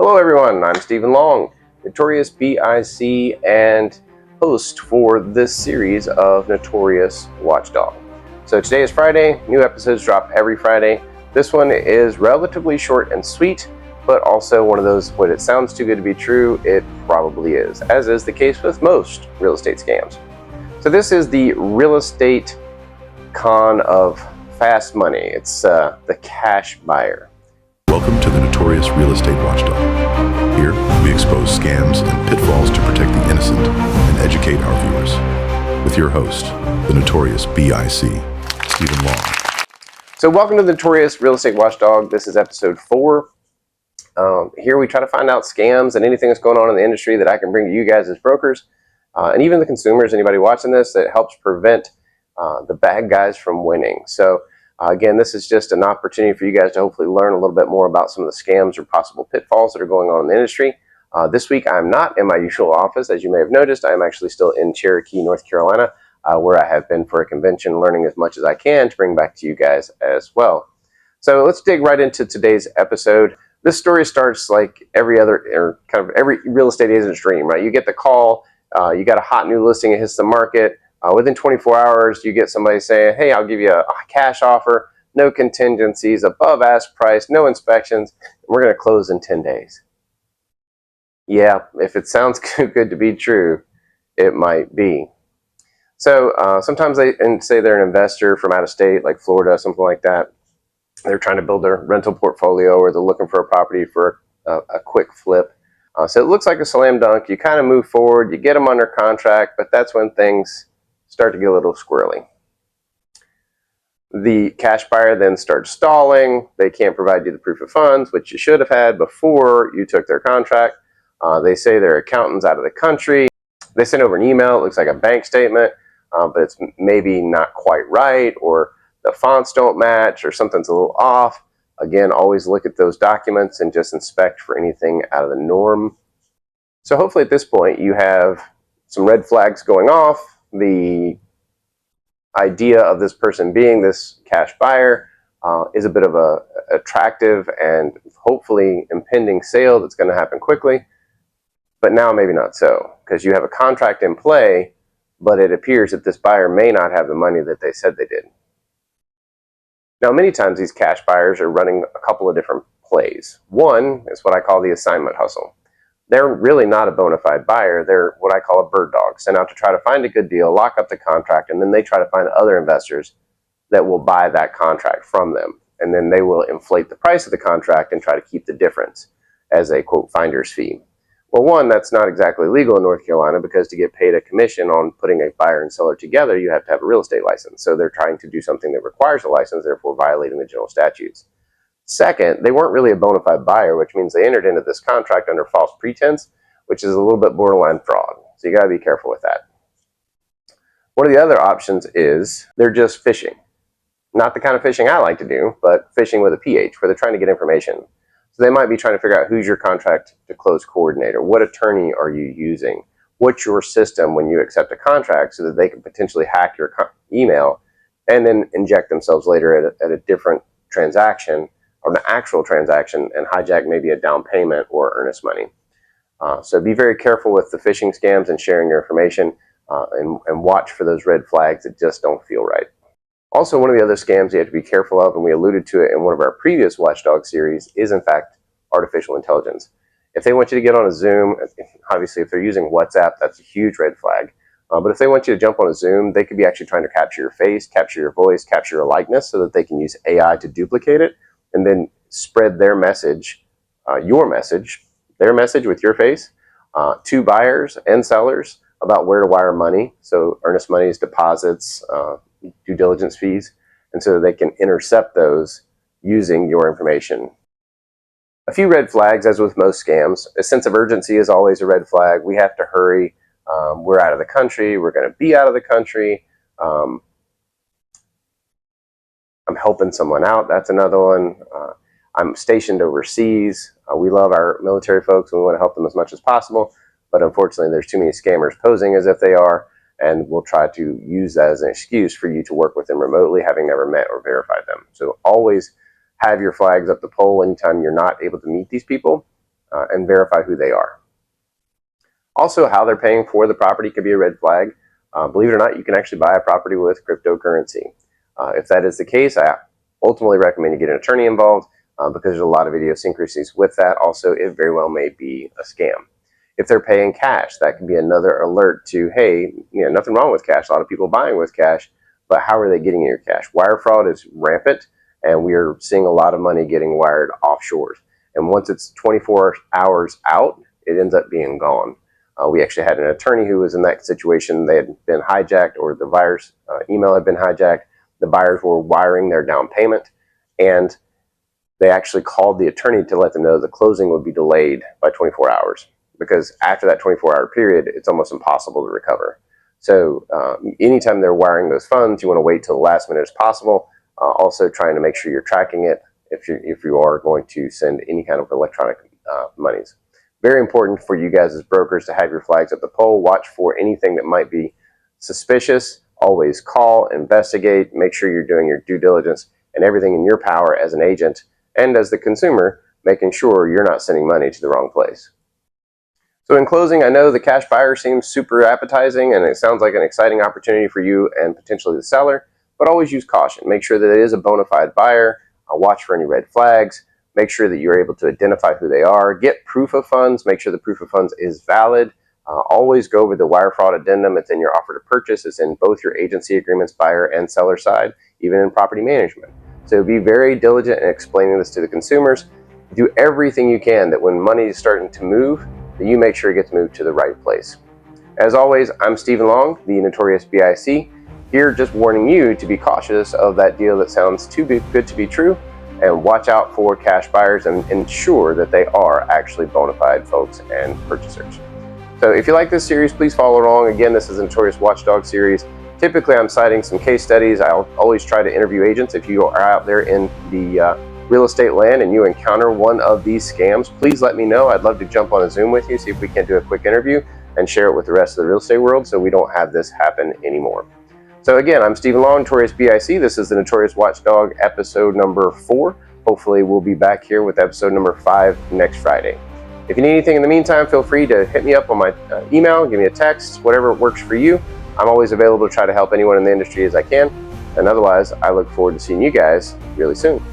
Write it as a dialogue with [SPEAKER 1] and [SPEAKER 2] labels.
[SPEAKER 1] Hello everyone, I'm Stephen Long, Notorious B.I.C. and host for this series of Notorious Watchdog. So today is Friday, new episodes drop every Friday. This one is relatively short and sweet, but also one of those, when it sounds too good to be true, it probably is, as is the case with most real estate scams. So this is the real estate con of fast money. It's the cash buyer.
[SPEAKER 2] Welcome to the Notorious Real Estate Watchdog. Here, we expose scams and pitfalls to protect the innocent and educate our viewers. With your host, the Notorious B.I.C, Stephen Long.
[SPEAKER 1] So welcome to the Notorious Real Estate Watchdog. This is episode 4. Here we try to find out scams and anything that's going on in the industry that I can bring to you guys as brokers, and even the consumers, anybody watching this, that helps prevent the bad guys from winning. So again, this is just an opportunity for you guys to hopefully learn a little bit more about some of the scams or possible pitfalls that are going on in the industry. This week, I'm not in my usual office. As you may have noticed, I'm actually still in Cherokee, North Carolina, where I have been for a convention, learning as much as I can to bring back to you guys as well. So let's dig right into today's episode. This story starts like every other, or kind of every real estate agent's dream, right? You get the call, you got a hot new listing, it hits the market. Within 24 hours, you get somebody saying, hey, I'll give you a cash offer, no contingencies, above ask price, no inspections, and we're going to close in 10 days. Yeah, if it sounds good to be true, it might be. So sometimes they say they're an investor from out of state, like Florida, something like that. They're trying to build their rental portfolio, or they're looking for a property for a quick flip. So it looks like a slam dunk. You kind of move forward, you get them under contract, but that's when things start to get a little squirrely. The cash buyer then starts stalling. They can't provide you the proof of funds, which you should have had before you took their contract. They say their accountant's out of the country. They send over an email. It looks like a bank statement, but it's maybe not quite right, or the fonts don't match, or something's a little off. Again, always look at those documents and just inspect for anything out of the norm. So hopefully at this point you have some red flags going off. The idea of this person being this cash buyer is a bit of a attractive and hopefully impending sale that's going to happen quickly, but now maybe not so, because you have a contract in play, but it appears that this buyer may not have the money that they said they did. Now, many times these cash buyers are running a couple of different plays. One is what I call the assignment hustle. They're really not a bona fide buyer. They're what I call a bird dog, sent out to try to find a good deal, lock up the contract, and then they try to find other investors that will buy that contract from them. And then they will inflate the price of the contract and try to keep the difference as a, quote, finder's fee. Well, one, that's not exactly legal in North Carolina, because to get paid a commission on putting a buyer and seller together, you have to have a real estate license. So they're trying to do something that requires a license, therefore violating the general statutes. Second, they weren't really a bona fide buyer, which means they entered into this contract under false pretense, which is a little bit borderline fraud. So you got to be careful with that. One of the other options is they're just phishing. Not the kind of phishing I like to do, but phishing with a PH, where they're trying to get information. So they might be trying to figure out who's your contract to close coordinator, what attorney are you using, what's your system when you accept a contract, so that they can potentially hack your email and then inject themselves later at a different transaction, or an actual transaction, and hijack maybe a down payment or earnest money. So be very careful with the phishing scams and sharing your information, and watch for those red flags that just don't feel right. Also, one of the other scams you have to be careful of, and we alluded to it in one of our previous Watchdog series, is in fact artificial intelligence. If they want you to get on a Zoom, obviously if they're using WhatsApp, that's a huge red flag. But if they want you to jump on a Zoom, they could be actually trying to capture your face, capture your voice, capture your likeness, so that they can use AI to duplicate it, and then spread their message, their message with your face, to buyers and sellers about where to wire money. So earnest monies, deposits, due diligence fees, and so they can intercept those using your information. A few red flags, as with most scams. A sense of urgency is always a red flag. We have to hurry. We're out of the country. We're going to be out of the country. I'm helping someone out. That's another one. I'm stationed overseas. We love our military folks, and we want to help them as much as possible. But unfortunately, there's too many scammers posing as if they are, and we'll try to use that as an excuse for you to work with them remotely, having never met or verified them. So always have your flags up the pole anytime you're not able to meet these people. and verify who they are. Also, how they're paying for the property could be a red flag. Believe it or not, you can actually buy a property with cryptocurrency. If that is the case, I ultimately recommend you get an attorney involved because there's a lot of idiosyncrasies with that. Also, it very well may be a scam. If they're paying cash, that can be another alert to, hey, nothing wrong with cash. A lot of people buying with cash, but how are they getting your cash? Wire fraud is rampant, and we are seeing a lot of money getting wired offshore. And once it's 24 hours out, it ends up being gone. We actually had an attorney who was in that situation. They had been hijacked, or the buyer's email had been hijacked. The buyers were wiring their down payment, and they actually called the attorney to let them know the closing would be delayed by 24 hours. Because after that 24-hour period, it's almost impossible to recover. So anytime they're wiring those funds, you want to wait till the last minute as possible. Also trying to make sure you're tracking it if you are going to send any kind of electronic monies. Very important for you guys as brokers to have your flags at the pole. Watch for anything that might be suspicious. Always call, investigate, make sure you're doing your due diligence and everything in your power as an agent and as the consumer, making sure you're not sending money to the wrong place. So in closing, I know the cash buyer seems super appetizing and it sounds like an exciting opportunity for you and potentially the seller, but always use caution. Make sure that it is a bona fide buyer. Watch for any red flags. Make sure that you're able to identify who they are. Get proof of funds. Make sure the proof of funds is valid. Always go over the wire fraud addendum. It's in your offer to purchase. It's in both your agency agreements, buyer and seller side, even in property management. So be very diligent in explaining this to the consumers. Do everything you can that when money is starting to move, that you make sure it gets moved to the right place. As always, I'm Stephen Long, the Notorious BIC, here just warning you to be cautious of that deal that sounds too good to be true, and watch out for cash buyers and ensure that they are actually bona fide folks and purchasers. So if you like this series, please follow along. Again, this is a Notorious Watchdog series. Typically, I'm citing some case studies. I'll always try to interview agents. If you are out there in the real estate land and you encounter one of these scams, please let me know. I'd love to jump on a Zoom with you, see if we can do a quick interview and share it with the rest of the real estate world so we don't have this happen anymore. So again, I'm Stephen Long, Notorious BIC. This is the Notorious Watchdog episode number 4. Hopefully we'll be back here with episode number 5 next Friday. If you need anything in the meantime, feel free to hit me up on my email, give me a text, whatever works for you. I'm always available to try to help anyone in the industry as I can. And otherwise, I look forward to seeing you guys really soon.